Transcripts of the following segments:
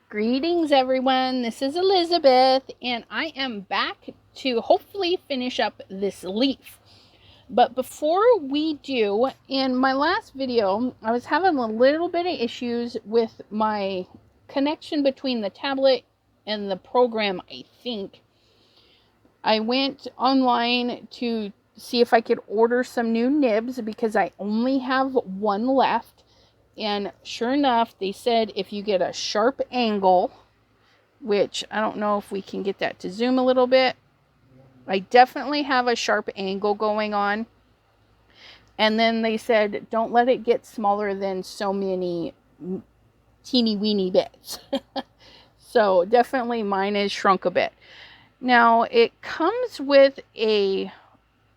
Greetings everyone, this is Elizabeth and I am back to hopefully finish up this leaf. But before we do, in my last video I was having a little bit of issues with my connection between the tablet and the program. I think I went online to see if I could order some new nibs because I only have one left. And sure enough, they said if you get a sharp angle, which I don't know if we can get that to zoom a little bit. I definitely have a sharp angle going on. And then they said, don't let it get smaller than so many teeny weeny bits. So definitely mine is shrunk a bit. Now it comes with a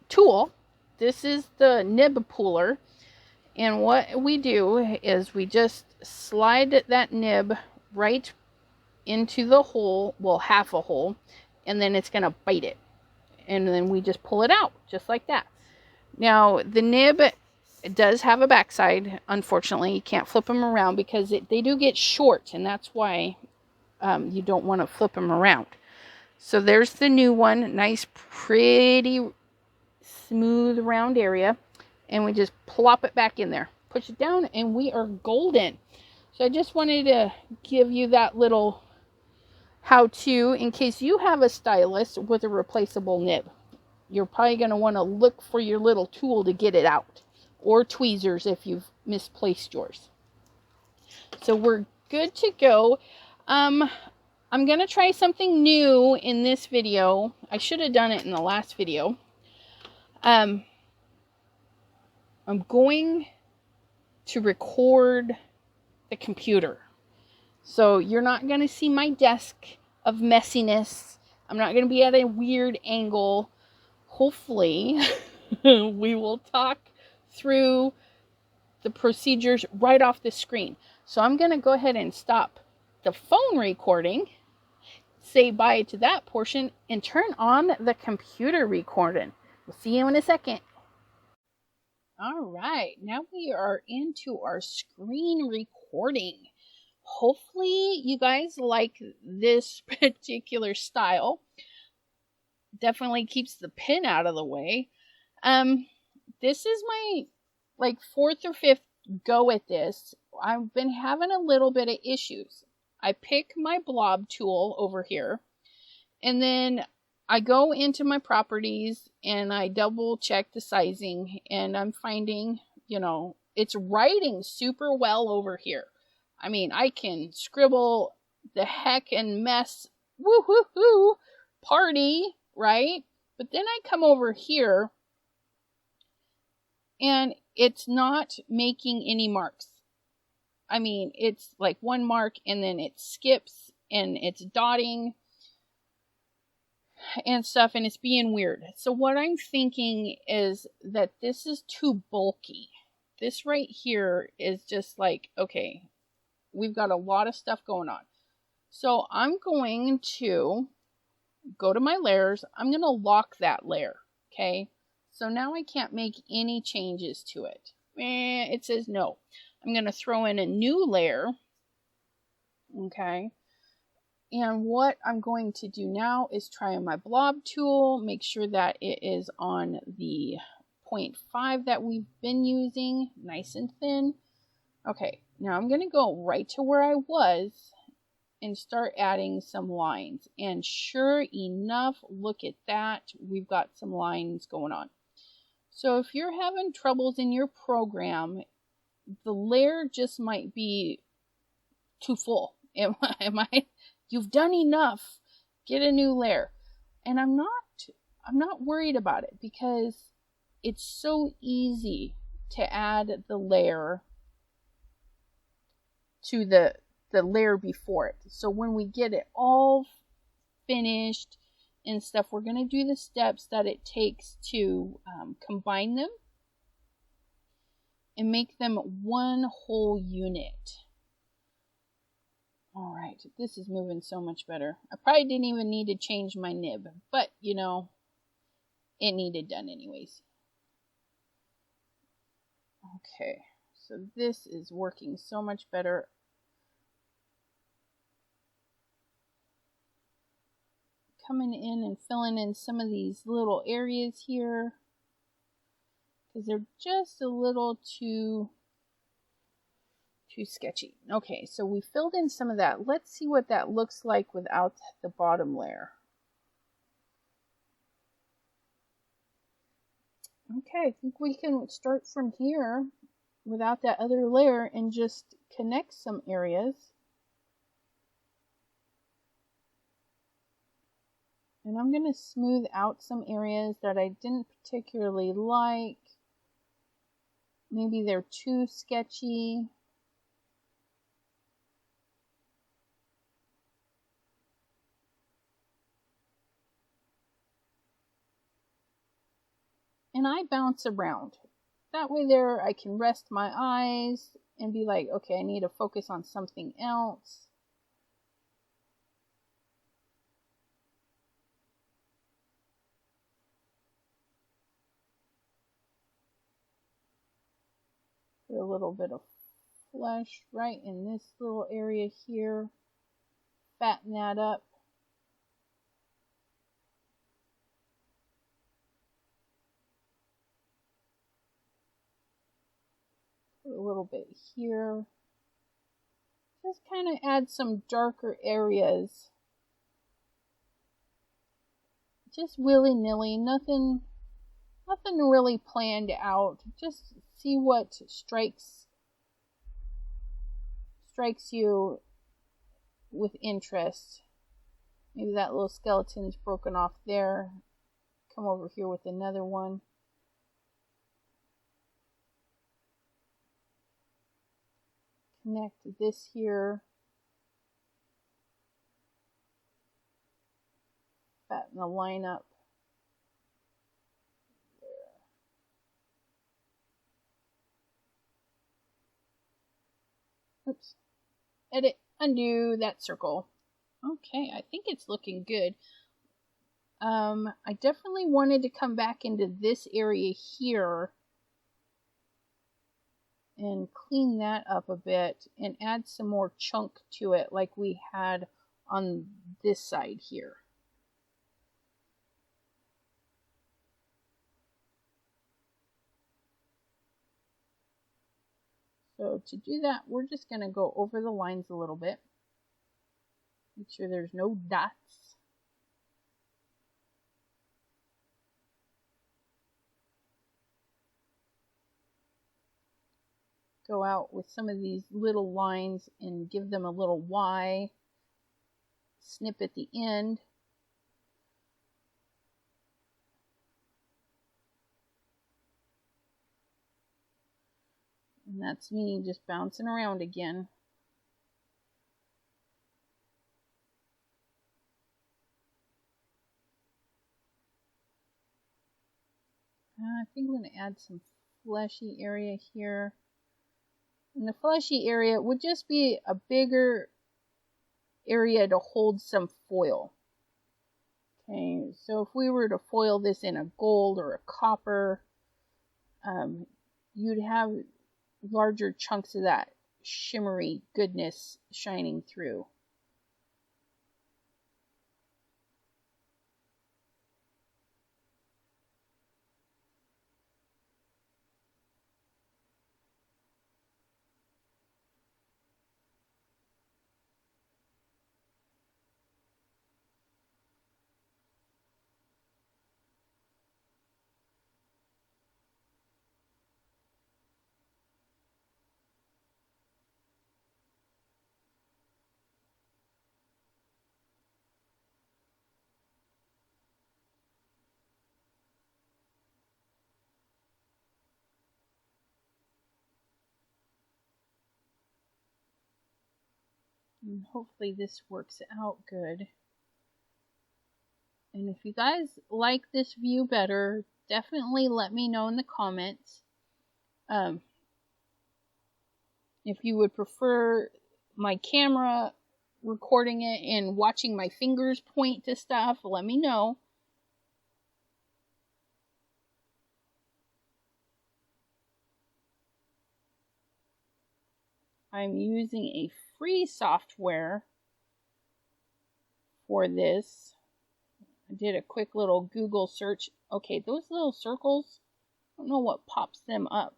tool. This is the nib puller. And what we do is we just slide that nib right into the hole, well, half a hole, and then it's going to bite it. And then we just pull it out, just like that. Now, the nib does have a backside. Unfortunately, you can't flip them around because they do get short, and that's why you don't want to flip them around. So there's the new one. Nice, pretty, smooth, round area. And we just plop it back in there. Push it down, and we are golden. So I just wanted to give you that little how-to in case you have a stylus with a replaceable nib. You're probably going to want to look for your little tool to get it out. Or tweezers if you've misplaced yours. So we're good to go. I'm going to try something new in this video. I should have done it in the last video. I'm going to record the computer. So you're not going to see my desk of messiness. I'm not going to be at a weird angle. Hopefully, we will talk through the procedures right off the screen. So I'm going to go ahead and stop the phone recording, say bye to that portion, and turn on the computer recording. We'll see you in a second. All right, now we are into our screen recording. Hopefully you guys like this particular style. Definitely keeps the pin out of the way. This is my fourth or fifth go at this. I've been having a little bit of issues. I pick my blob tool over here, and then I go into my properties and I double check the sizing, and I'm finding, it's writing super well over here. I mean, I can scribble the heck and mess, woo-hoo-hoo, party, right? But then I come over here and it's not making any marks. I mean, it's like one mark and then it skips and it's dotting and stuff, and it's being weird. So what I'm thinking is that this is too bulky. This right here is just like, okay, we've got a lot of stuff going on. So I'm going to go to my layers. I'm going to lock that layer, okay? So now I can't make any changes to it. It says no. I'm going to throw in a new layer, okay? And what I'm going to do now is try my blob tool, make sure that it is on the 0.5 that we've been using, nice and thin. Okay, now I'm going to go right to where I was and start adding some lines. And sure enough, look at that, we've got some lines going on. So if you're having troubles in your program, the layer just might be too full. You've done enough. Get a new layer. And I'm not worried about it because it's so easy to add the layer to the layer before it. So when we get it all finished and stuff, we're going to do the steps that it takes to combine them and make them one whole unit. All right, this is moving so much better. I probably didn't even need to change my nib, but it needed done anyways. Okay, so this is working so much better. coming in and filling in some of these little areas here, because they're just a little too sketchy. Okay, so we filled in some of that. Let's see what that looks like without the bottom layer. Okay, I think we can start from here without that other layer and just connect some areas. And I'm going to smooth out some areas that I didn't particularly like. Maybe they're too sketchy. And I bounce around. That way there I can rest my eyes and be like, okay, I need to focus on something else. Put a little bit of flesh right in this little area here. Fatten that up. Put a little bit here. Just kind of add some darker areas. Just willy-nilly, nothing really planned out. Just see what strikes you with interest. Maybe that little skeleton's broken off there. Come over here with another one. Connect this here. Fatten the line up. There. Oops. Edit, undo that circle. Okay, I think it's looking good. I definitely wanted to come back into this area here and clean that up a bit and add some more chunk to it like we had on this side here. So to do that, we're just going to go over the lines a little bit. Make sure there's no dots. Go out with some of these little lines and give them a little Y. Snip at the end. And that's me just bouncing around again. I think I'm going to add some fleshy area here. And the fleshy area would just be a bigger area to hold some foil. Okay, so if we were to foil this in a gold or a copper, you'd have larger chunks of that shimmery goodness shining through. And hopefully this works out good. And if you guys like this view better, definitely let me know in the comments. If you would prefer my camera recording it and watching my fingers point to stuff, let me know. I'm using a free software for this. I did a quick little Google search. Okay, those little circles, I don't know what pops them up.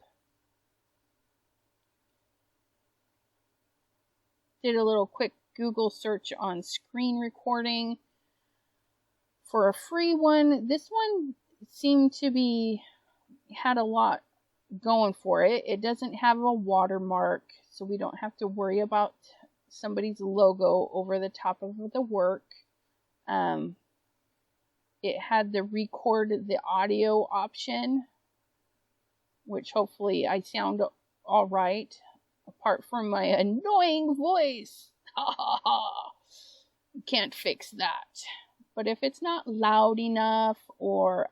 Did a little quick Google search on screen recording for a free one. This one seemed to be, had a lot going for it. It doesn't have a watermark, so we don't have to worry about somebody's logo over the top of the work. It had the record the audio option, which hopefully I sound all right, apart from my annoying voice. Can't fix that. But if it's not loud enough, or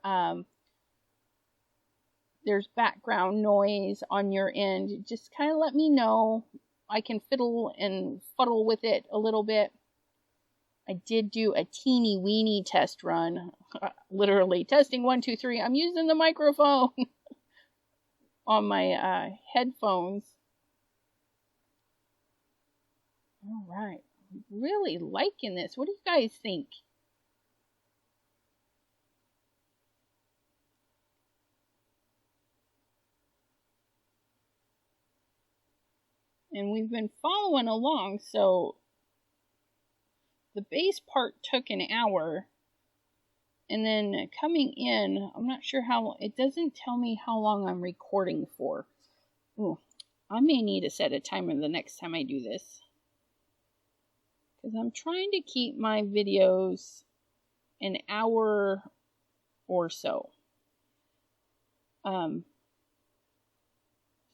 there's background noise on your end, just kind of let me know. I can fiddle and fuddle with it a little bit. I did do a teeny weeny test run. Literally testing 1, 2, 3. I'm using the microphone on my headphones. All right. I'm really liking this. What do you guys think? And we've been following along, so the base part took an hour, and then coming in, I'm not sure how, it doesn't tell me how long I'm recording for. Ooh, I may need to set a timer the next time I do this, because I'm trying to keep my videos an hour or so.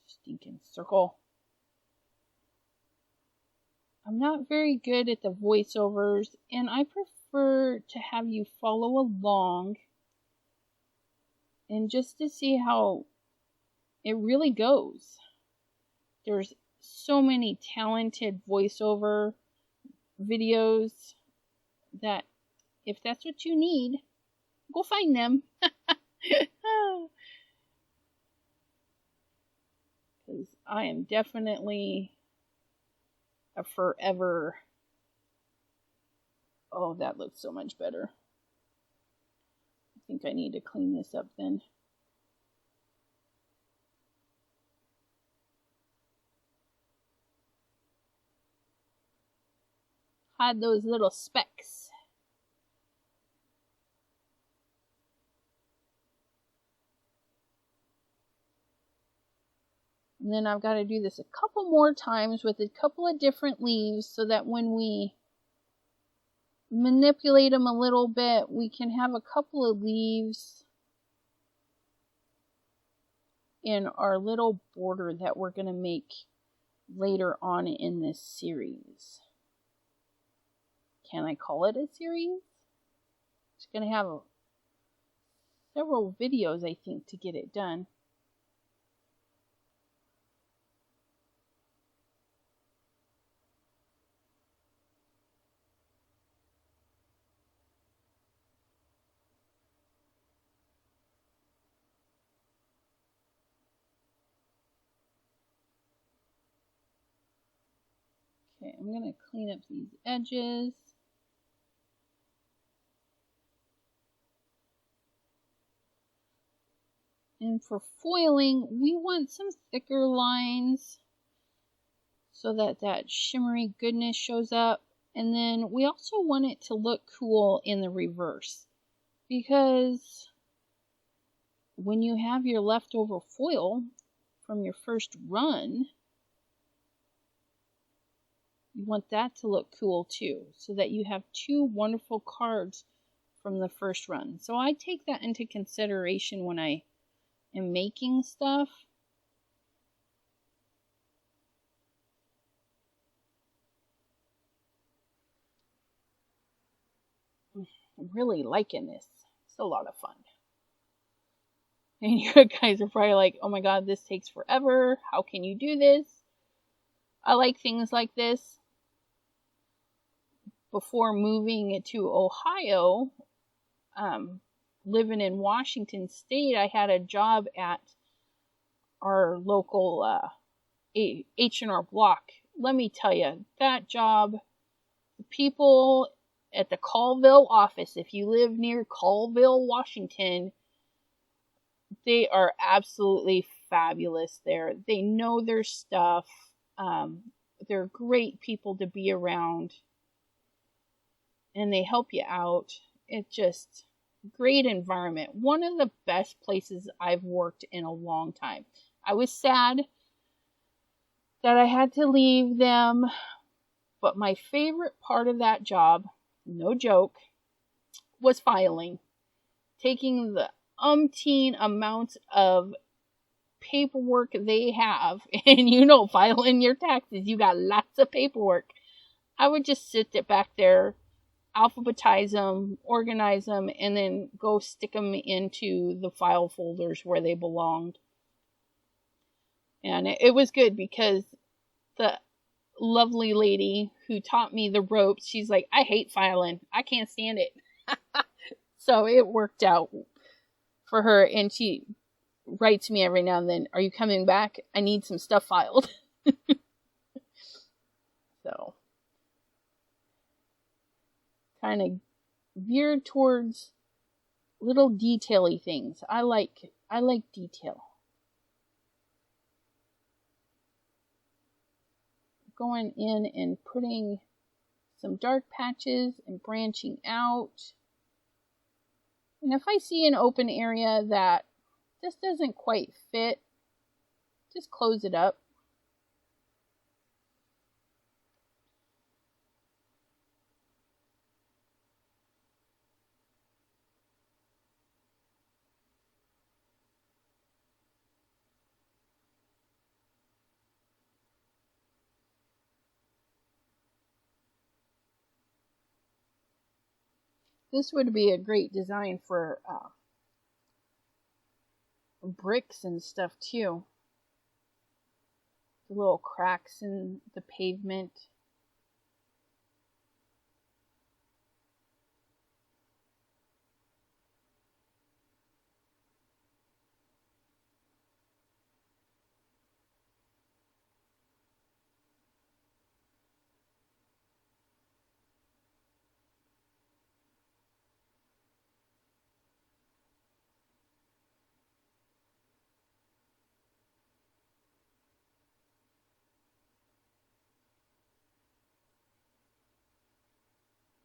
Stinking circle. I'm not very good at the voiceovers, and I prefer to have you follow along and just to see how it really goes. There's so many talented voiceover videos that if that's what you need, go find them. Because I am definitely a forever. Oh, that looks so much better. I think I need to clean this up then. Hide those little specks. And then I've got to do this a couple more times with a couple of different leaves so that when we manipulate them a little bit, we can have a couple of leaves in our little border that we're going to make later on in this series. Can I call it a series? It's going to have several videos, I think, to get it done. Okay, I'm going to clean up these edges. And for foiling, we want some thicker lines so that that shimmery goodness shows up. And then we also want it to look cool in the reverse, because when you have your leftover foil from your first run, you want that to look cool too, so that you have two wonderful cards from the first run. So I take that into consideration when I am making stuff. I'm really liking this. It's a lot of fun. And you guys are probably like, oh my god, this takes forever. How can you do this? I like things like this. Before moving to Ohio, living in Washington State, I had a job at our local H&R Block. Let me tell you, that job, the people at the Colville office. If you live near Colville, Washington, they are absolutely fabulous there. They know their stuff. They're great people to be around, and they help you out. It's just great environment. One of the best places I've worked in a long time. I was sad that I had to leave them, but my favorite part of that job, no joke, was filing. Taking the umpteen amounts of paperwork they have, and you know, filing your taxes, you got lots of paperwork. I would just sit back there, alphabetize them, organize them, and then go stick them into the file folders where they belonged. And it was good because the lovely lady who taught me the ropes, she's like, I hate filing. I can't stand it. So it worked out for her, and she writes me every now and then, are you coming back? I need some stuff filed. So kind of veered towards little detail-y things. I like detail. Going in and putting some dark patches and branching out. And if I see an open area that just doesn't quite fit, just close it up. This would be a great design for bricks and stuff too. The little cracks in the pavement.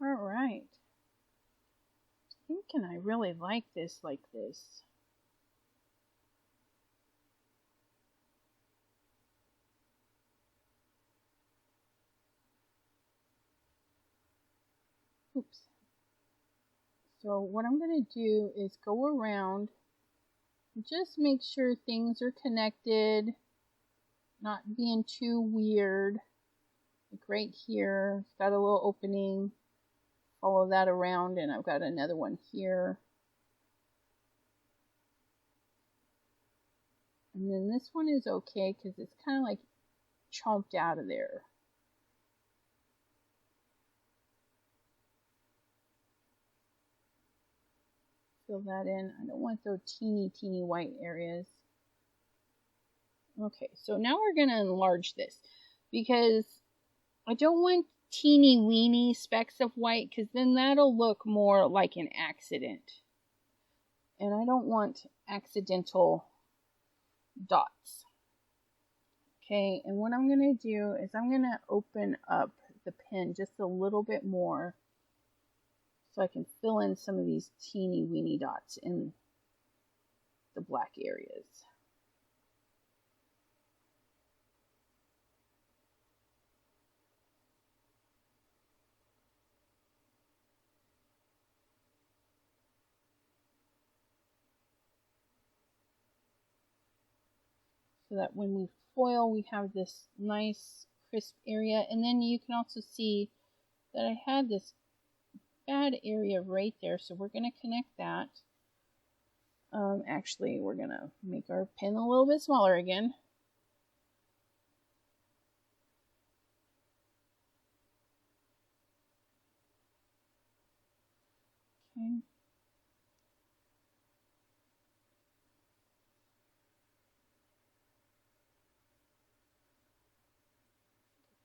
All right. I'm thinking I really like this like this. Oops. So what I'm going to do is go around and just make sure things are connected, not being too weird. Like right here, it's got a little opening. Follow that around, and I've got another one here. And then this one is okay because it's kind of like chomped out of there. Fill that in. I don't want those teeny white areas. Okay, so now we're going to enlarge this because I don't want teeny weeny specks of white because then that'll look more like an accident. And I don't want accidental dots. Okay, and what I'm going to do is I'm going to open up the pen just a little bit more so I can fill in some of these teeny weeny dots in the black areas. So that when we foil, we have this nice crisp area. And then you can also see that I had this bad area right there, so we're going to connect that. Actually, we're going to make our pen a little bit smaller again. Okay.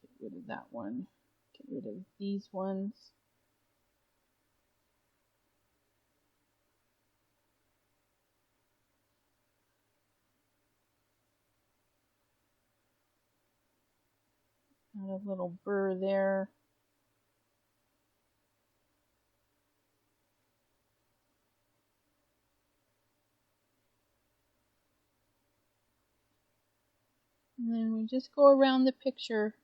Get rid of that one. Get rid of these ones. a little burr there. And then we just go around the picture,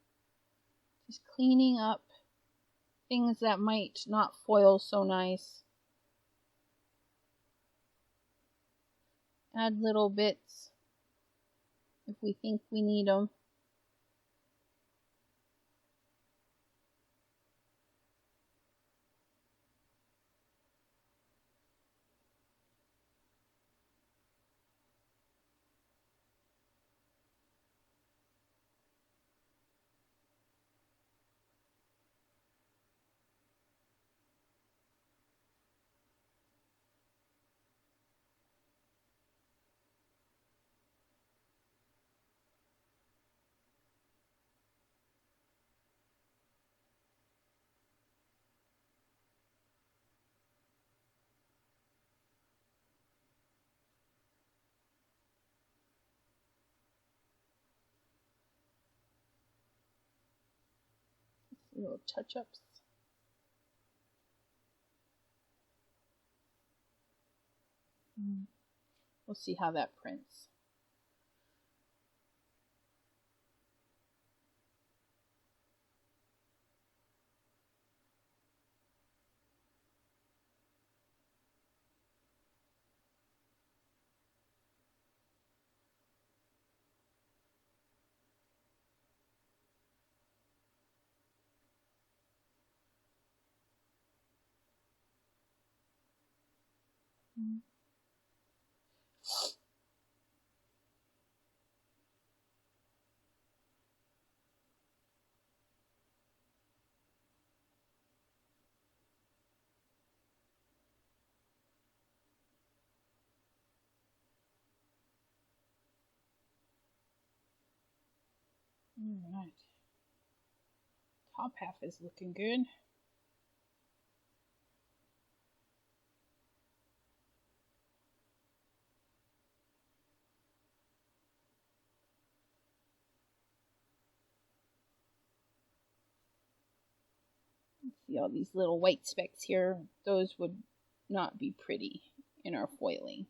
just cleaning up things that might not foil so nice. Add little bits if we think we need them. Little touch-ups. We'll see how that prints. Alright. Top half is looking good. See all these little white specks here? Those would not be pretty in our foiling.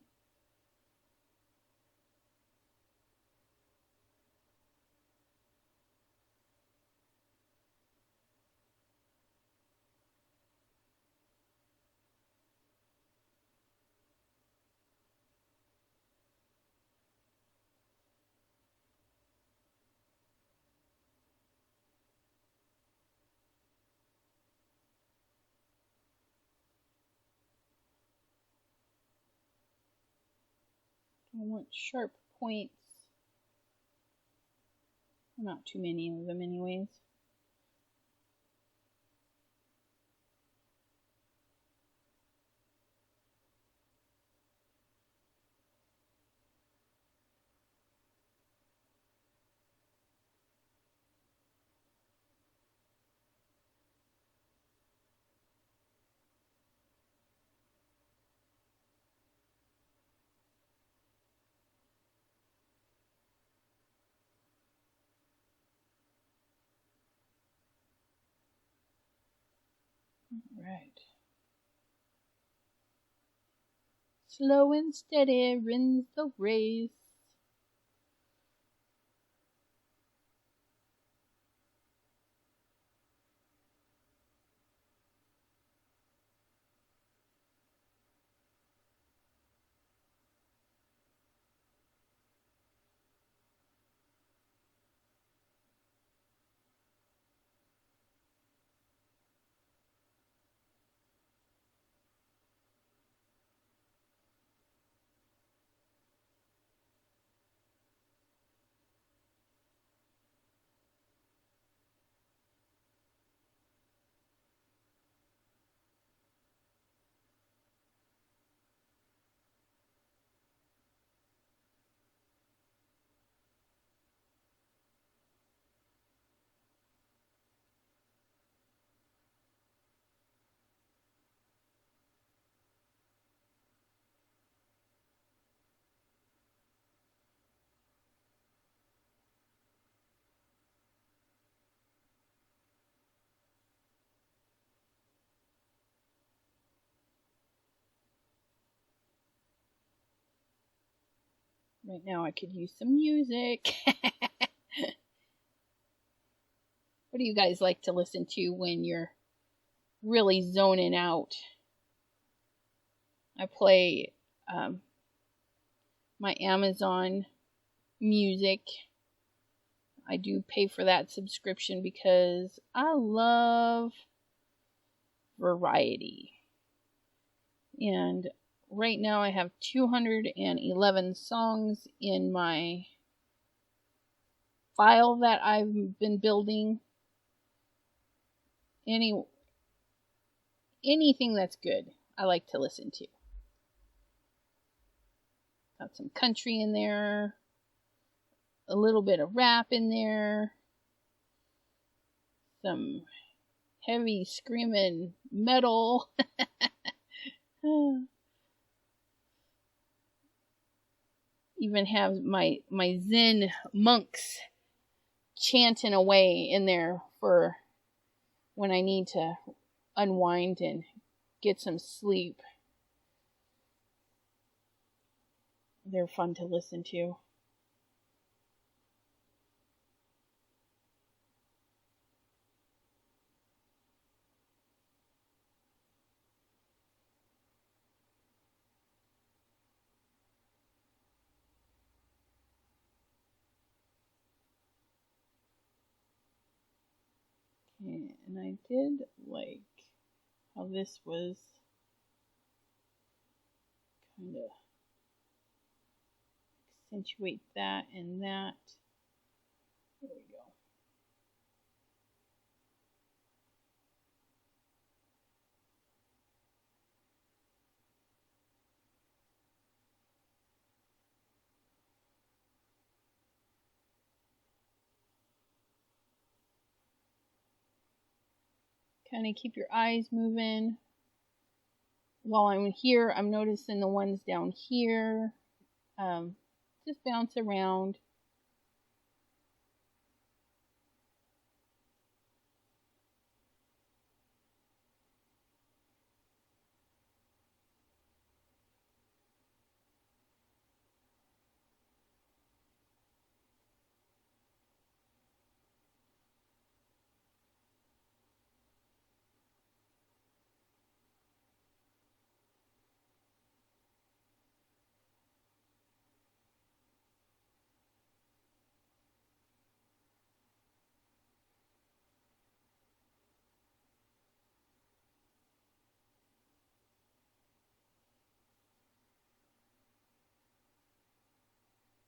I want sharp points. Not too many of them anyways. Right. Slow and steady wins the race. Right now I could use some music. What do you guys like to listen to when you're really zoning out? I play my Amazon Music. I do pay for that subscription because I love variety. And right now I have 211 songs in my file that I've been building. Anything that's good, I like to listen to. Got some country in there, a little bit of rap in there, some heavy screaming metal. Even have my Zen monks chanting away in there for when I need to unwind and get some sleep. They're fun to listen to. And I did like how this was kind of accentuate that and that. There we go. Kind of keep your eyes moving. While I'm here, I'm noticing the ones down here. Just bounce around.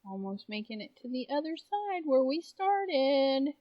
Almost making it to the other side where we started.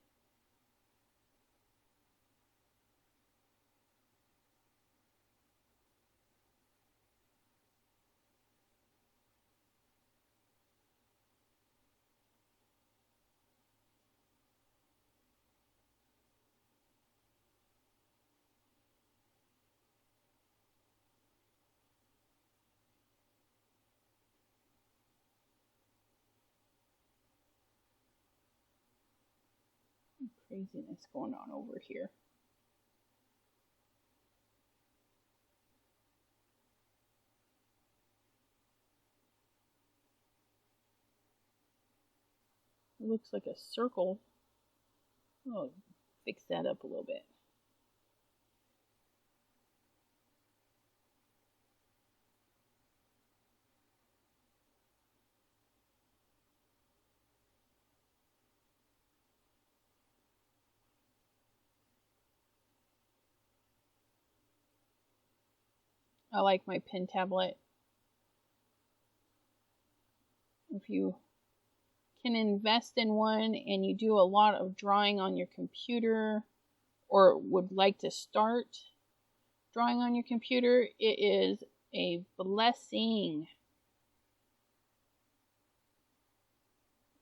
Craziness going on over here. It looks like a circle. Oh, fix that up a little bit. I like my pen tablet. If you can invest in one and you do a lot of drawing on your computer or would like to start drawing on your computer, it is a blessing.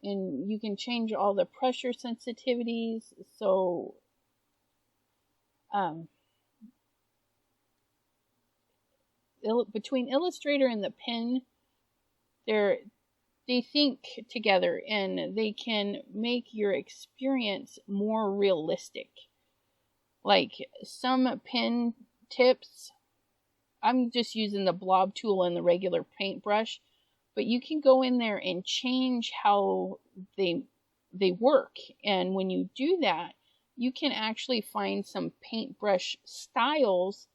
And you can change all the pressure sensitivities. So between Illustrator and the pen, they think together and they can make your experience more realistic. Like some pen tips, I'm just using the blob tool and the regular paintbrush, but you can go in there and change how they work. And when you do that, you can actually find some paintbrush styles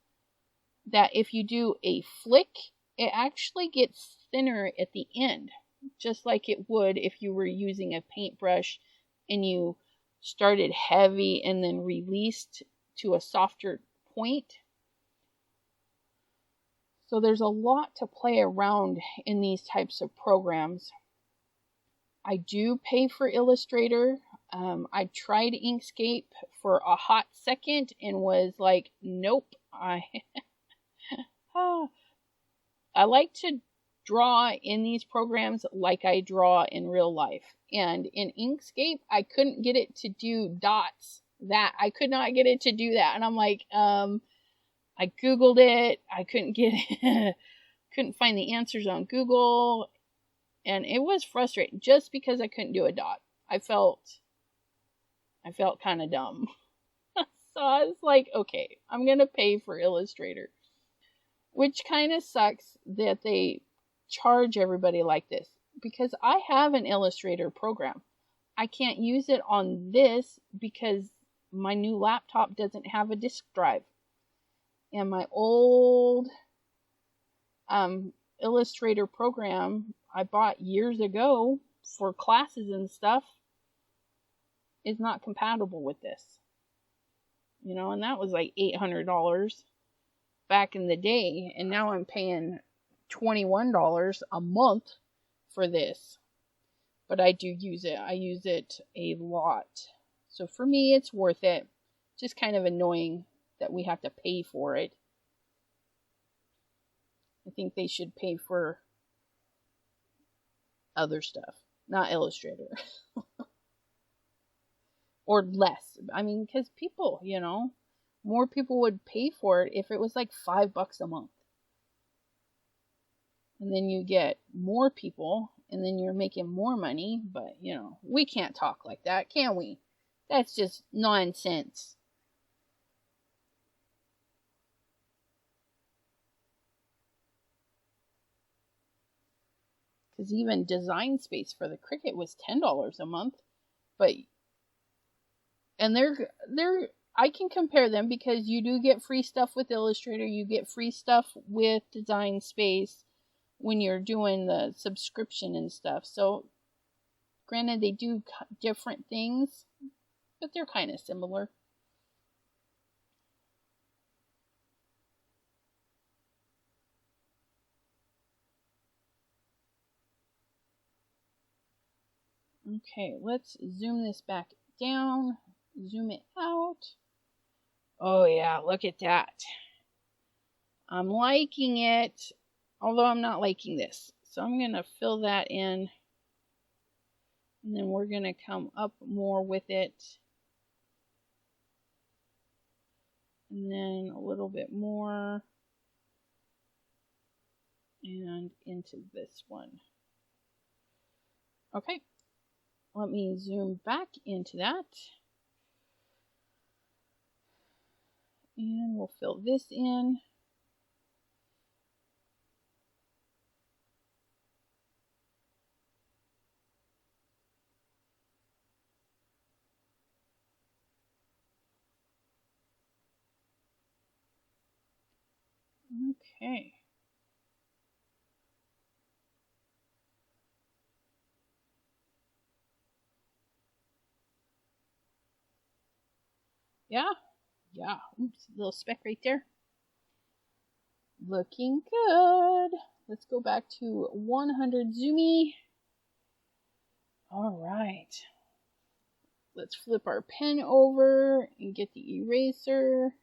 that if you do a flick, it actually gets thinner at the end, just like it would if you were using a paintbrush and you started heavy and then released to a softer point. So there's a lot to play around in these types of programs. I do pay for Illustrator. I tried Inkscape for a hot second and was like, nope. I like to draw in these programs like I draw in real life. And in Inkscape, I couldn't get it to do dots. I could not get it to do that. And I'm like, I Googled it. I couldn't get it. Couldn't find the answers on Google. And it was frustrating just because I couldn't do a dot. I felt kind of dumb. So I was like, okay, I'm going to pay for Illustrator. Which kind of sucks that they charge everybody like this, because I have an Illustrator program. I can't use it on this because my new laptop doesn't have a disk drive. And my old Illustrator program I bought years ago for classes and stuff is not compatible with this. You know, and that was like $800 back in the day, and now I'm paying $21 a month for this. But I do use it. I use it a lot. So for me, it's worth it. Just kind of annoying that we have to pay for it. I think they should pay for other stuff, not Illustrator. Or less. I mean, because people, you know, more people would pay for it if it was like $5 a month. And then you get more people, and then you're making more money. But, you know, we can't talk like that, can we? That's just nonsense. Because even design space for the Cricut was $10 a month. But, and I can compare them because you do get free stuff with Illustrator. You get free stuff with Design Space when you're doing the subscription and stuff. So, granted, they do different things, but they're kind of similar. Okay, let's zoom this back down. Zoom it out. Oh yeah, look at that. I'm liking it, although I'm not liking this. So I'm going to fill that in, and then we're going to come up more with it. And then a little bit more, and into this one. Okay, let me zoom back into that. And we'll fill this in. Okay. Yeah. Oops, little speck right there. Looking good. Let's go back to 100 zoomy. All right. Let's flip our pen over and get the eraser.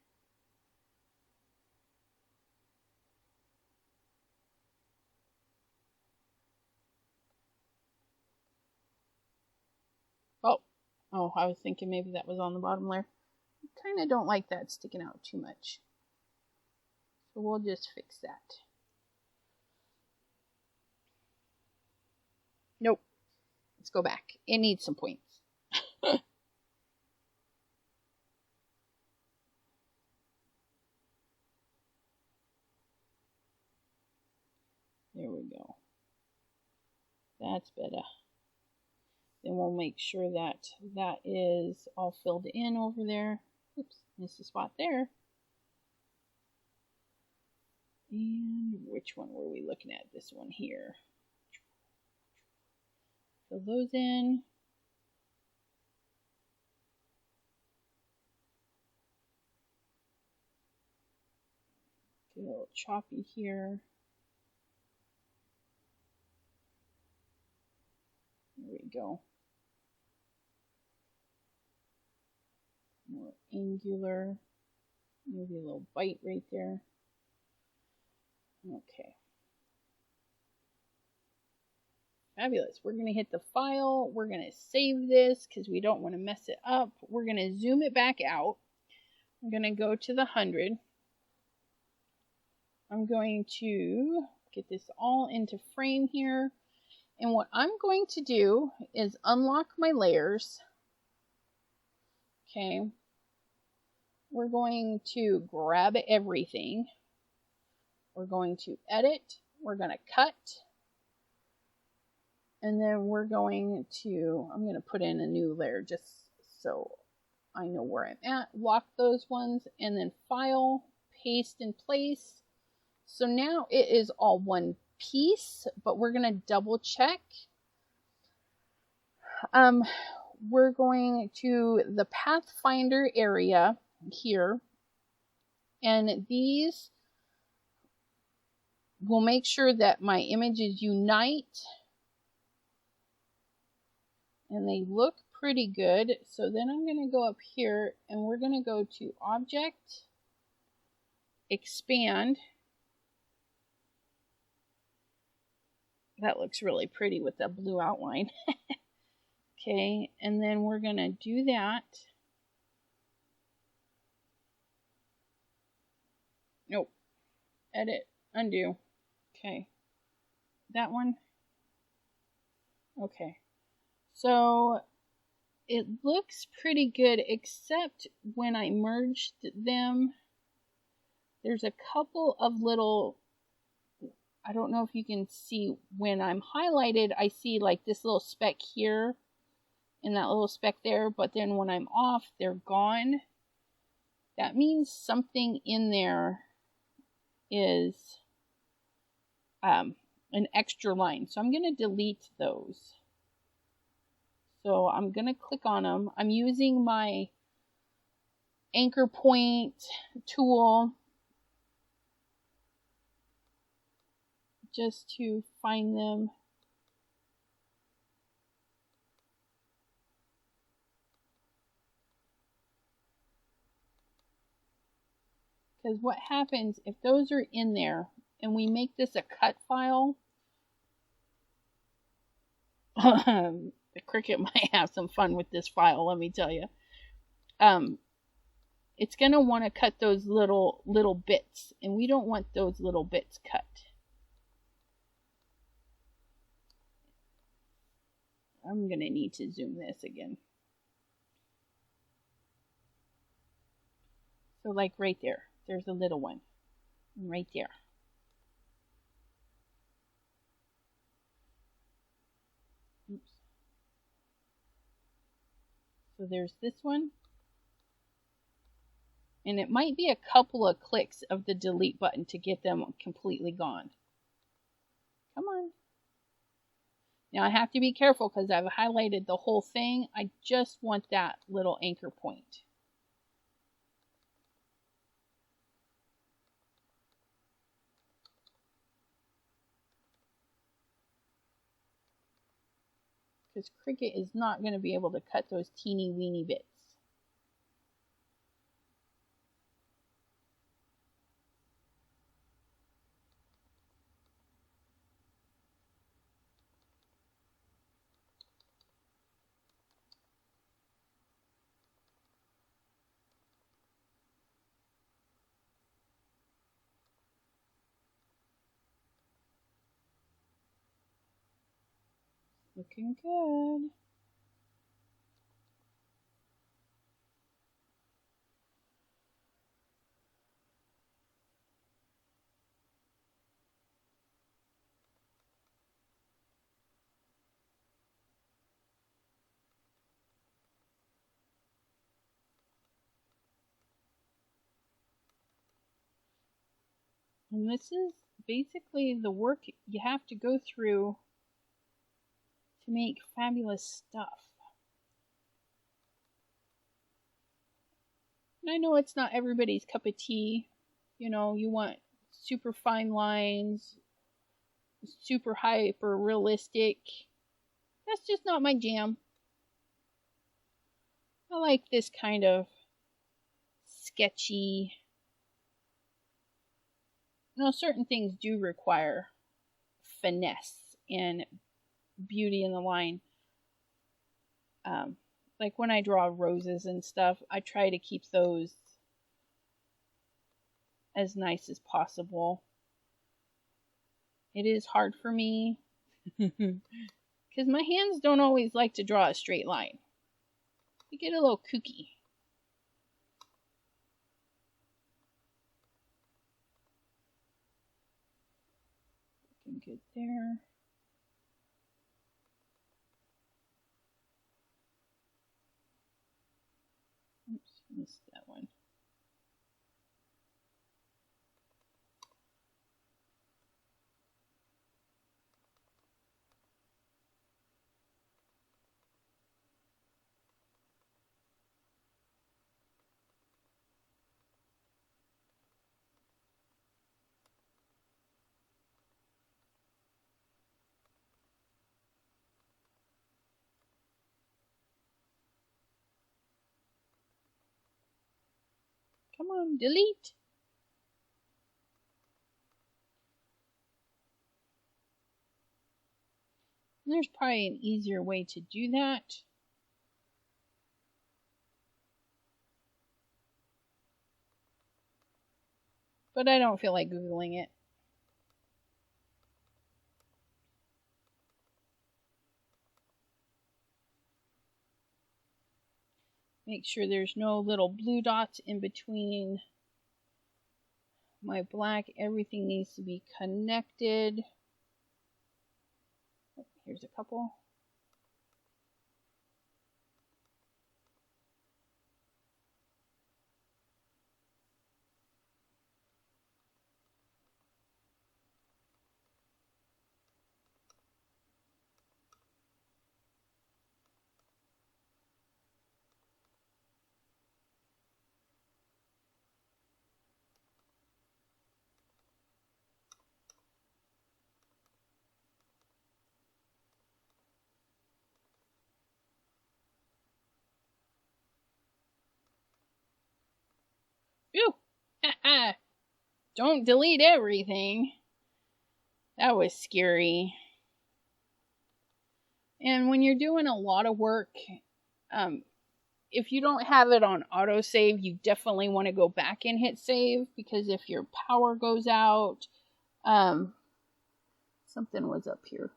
Oh, I was thinking maybe that was on the bottom layer. I kind of don't like that sticking out too much. So we'll just fix that. Nope. Let's go back. It needs some points. There we go. That's better. Then we'll make sure that that is all filled in over there. Oops, missed a spot there. And which one were we looking at? This one here. Fill those in. Get a little choppy here. There we go. More angular. Maybe a little bite right there. Okay. Fabulous. We're going to hit the file. We're going to save this because we don't want to mess it up. We're going to zoom it back out. I'm going to go to the 100. I'm going to get this all into frame here. And what I'm going to do is unlock my layers. Okay. We're going to grab everything. We're going to edit. We're going to cut. And then we're going to, I'm going to put in a new layer just so I know where I'm at. Lock those ones and then file, paste in place. So now it is all one piece, but we're going to double check. We're going to the Pathfinder area here, and these will make sure that my images unite, and they look pretty good. So then I'm going to go up here, and we're going to go to Object, Expand. That looks really pretty with that blue outline. Okay, and then we're going to do that. Nope. Edit, undo. Okay. That one. Okay. So it looks pretty good, except when I merged them, there's a couple of little, I don't know if you can see, when I'm highlighted, I see like this little speck here and that little speck there, but then when I'm off, they're gone. That means something in there is an extra line. So I'm going to delete those. So I'm going to click on them. I'm using my anchor point tool just to find them. Because what happens if those are in there and we make this a cut file, the Cricut might have some fun with this file, let me tell you. It's going to want to cut those little bits, and we don't want those little bits cut. I'm going to need to zoom this again. So like right there, there's a little one right there. Oops. So there's this one. And it might be a couple of clicks of the delete button to get them completely gone. Come on. Now I have to be careful because I've highlighted the whole thing. I just want that little anchor point. Because Cricut is not going to be able to cut those teeny weeny bits. Looking good. And this is basically the work you have to go through to make fabulous stuff. And I know it's not everybody's cup of tea. You know, you want super fine lines, super hyper realistic. That's just not my jam. I like this kind of sketchy. You know, certain things do require finesse and beauty in the line. Like when I draw roses and stuff, I try to keep those as nice as possible. It is hard for me because my hands don't always like to draw a straight line. They get a little kooky. Looking good there. Oops, missed that one. Come on, delete. There's probably an easier way to do that. But I don't feel like Googling it. Make sure there's no little blue dots in between my black. Everything needs to be connected. Here's a couple. Phew! Don't delete everything. That was scary. And when you're doing a lot of work, if you don't have it on autosave, you definitely want to go back and hit save, because if your power goes out, something was up here.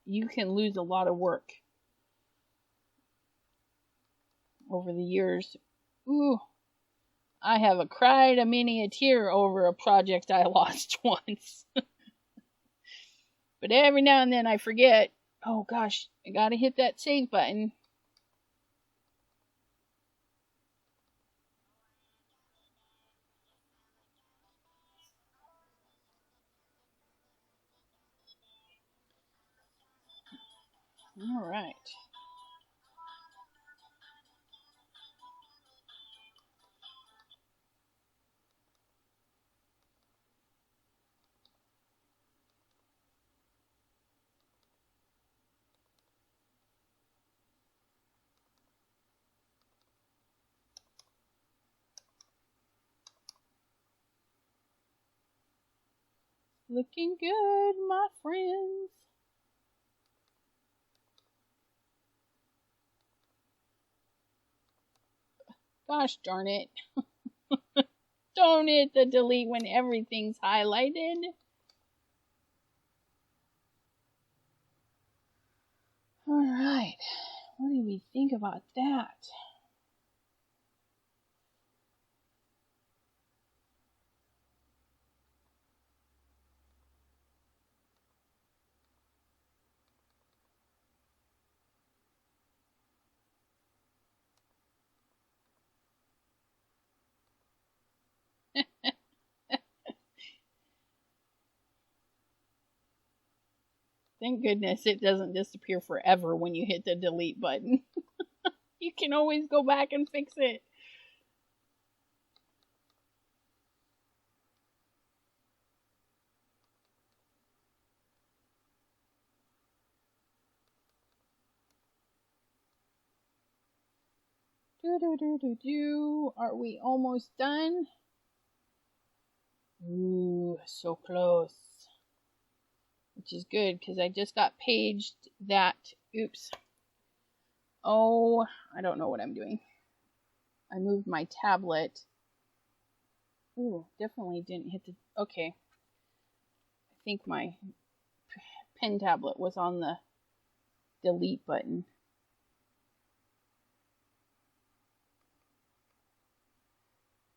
You can lose a lot of work over the years. Ooh, I have cried a many a tear over a project I lost once. But every now and then I forget, oh gosh, I gotta hit that save button. All right. Looking good, my friends. Gosh darn it. Don't hit the delete when everything's highlighted. Alright, what do we think about that? Thank goodness it doesn't disappear forever when you hit the delete button. You can always go back and fix it. Are we almost done? Ooh, so close. Which is good because I just got paged that. Oops. Oh, I don't know what I'm doing. I moved my tablet. Ooh, definitely didn't hit the... Okay. I think my pen tablet was on the delete button.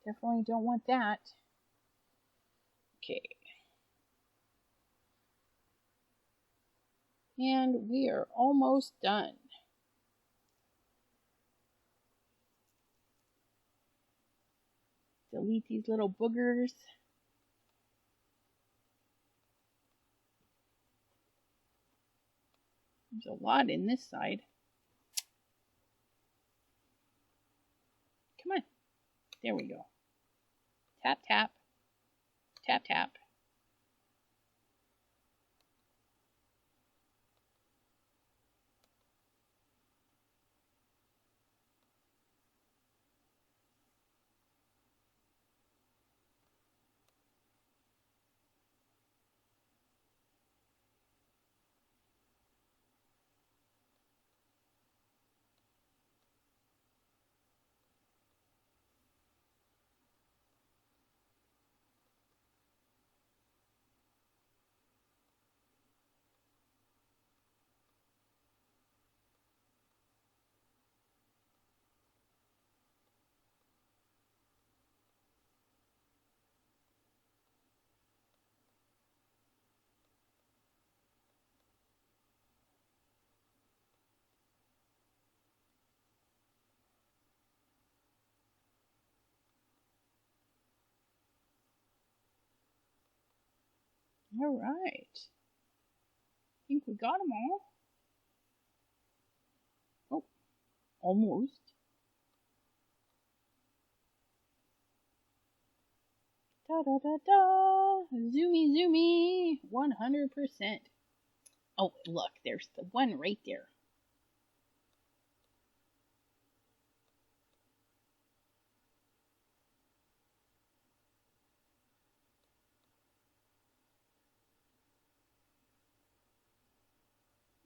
Definitely don't want that. Okay. And we are almost done. Delete these little boogers. There's a lot in this side. Come on. There we go. Tap, tap. Tap, tap. All right. I think we got them all. Oh, almost. Da da da da. Zoomy, zoomy. 100%. Oh, look, there's the one right there.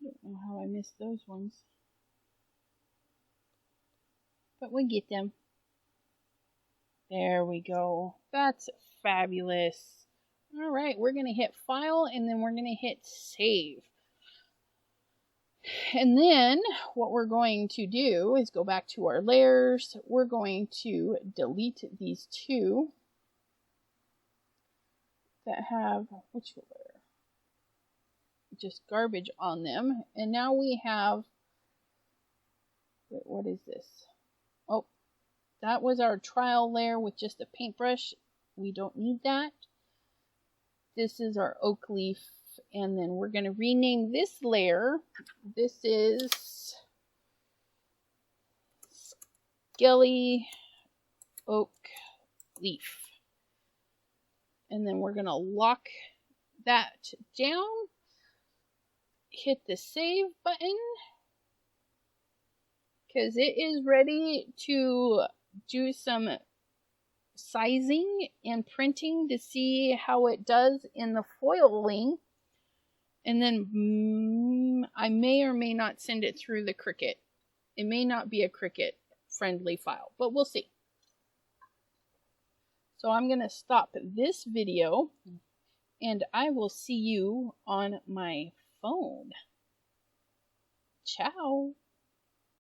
I don't know how I missed those ones. But we get them. There we go. That's fabulous. All right, we're going to hit File, and then we're going to hit Save. And then what we're going to do is go back to our layers. We're going to delete these two that have, which layer? Just garbage on them. And now we have, wait, what is this? Oh, that was our trial layer with just a paintbrush. We don't need that. This is our oak leaf. And then we're going to rename this layer. This is Skelly Oak Leaf. And then we're going to lock that down. Hit the save button. Because it is ready to do some sizing and printing to see how it does in the foiling. And then I may or may not send it through the Cricut. It may not be a Cricut friendly file, but we'll see. So I'm going to stop this video and I will see you on my phone. Ciao.